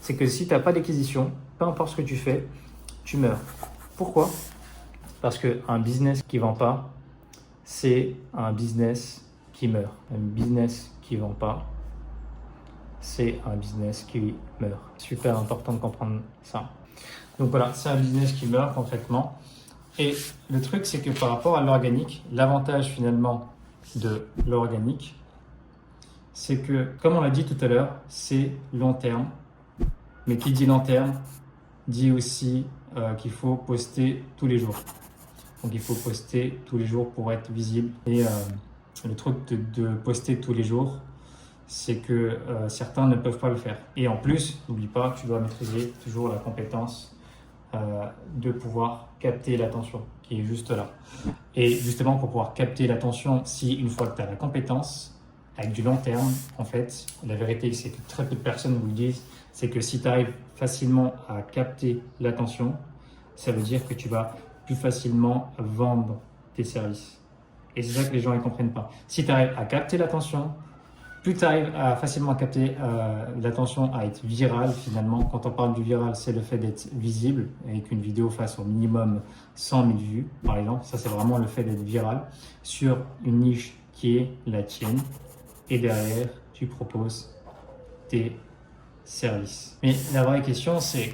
c'est que si tu n'as pas d'acquisition, peu importe ce que tu fais, tu meurs. Pourquoi? Parce qu'un business qui ne vend pas, c'est un business qui meurt. Un business qui ne vend pas, c'est un business qui meurt. Super important de comprendre ça. Donc voilà, c'est un business qui meurt concrètement. Et le truc, c'est que par rapport à l'organique, l'avantage finalement de l'organique, c'est que, comme on l'a dit tout à l'heure, c'est long terme. Mais qui dit long terme, dit aussi qu'il faut poster tous les jours. Donc il faut poster tous les jours pour être visible. Et le truc de poster tous les jours, c'est que certains ne peuvent pas le faire. Et en plus, n'oublie pas, tu dois maîtriser toujours la compétence de pouvoir capter l'attention qui est juste là. Et justement, pour pouvoir capter l'attention, si une fois que tu as la compétence, avec du long terme, en fait, la vérité, c'est que très peu de personnes vous le disent, c'est que si tu arrives facilement à capter l'attention, ça veut dire que tu vas plus facilement vendre tes services. Et c'est ça que les gens ne comprennent pas. Si tu arrives à capter l'attention, plus tu arrives à facilement capter l'attention, à être viral finalement. Quand on parle du viral, c'est le fait d'être visible et qu'une vidéo fasse au minimum 100 000 vues, par exemple. Ça, c'est vraiment le fait d'être viral sur une niche qui est la tienne. Et derrière, tu proposes tes services. Mais la vraie question, c'est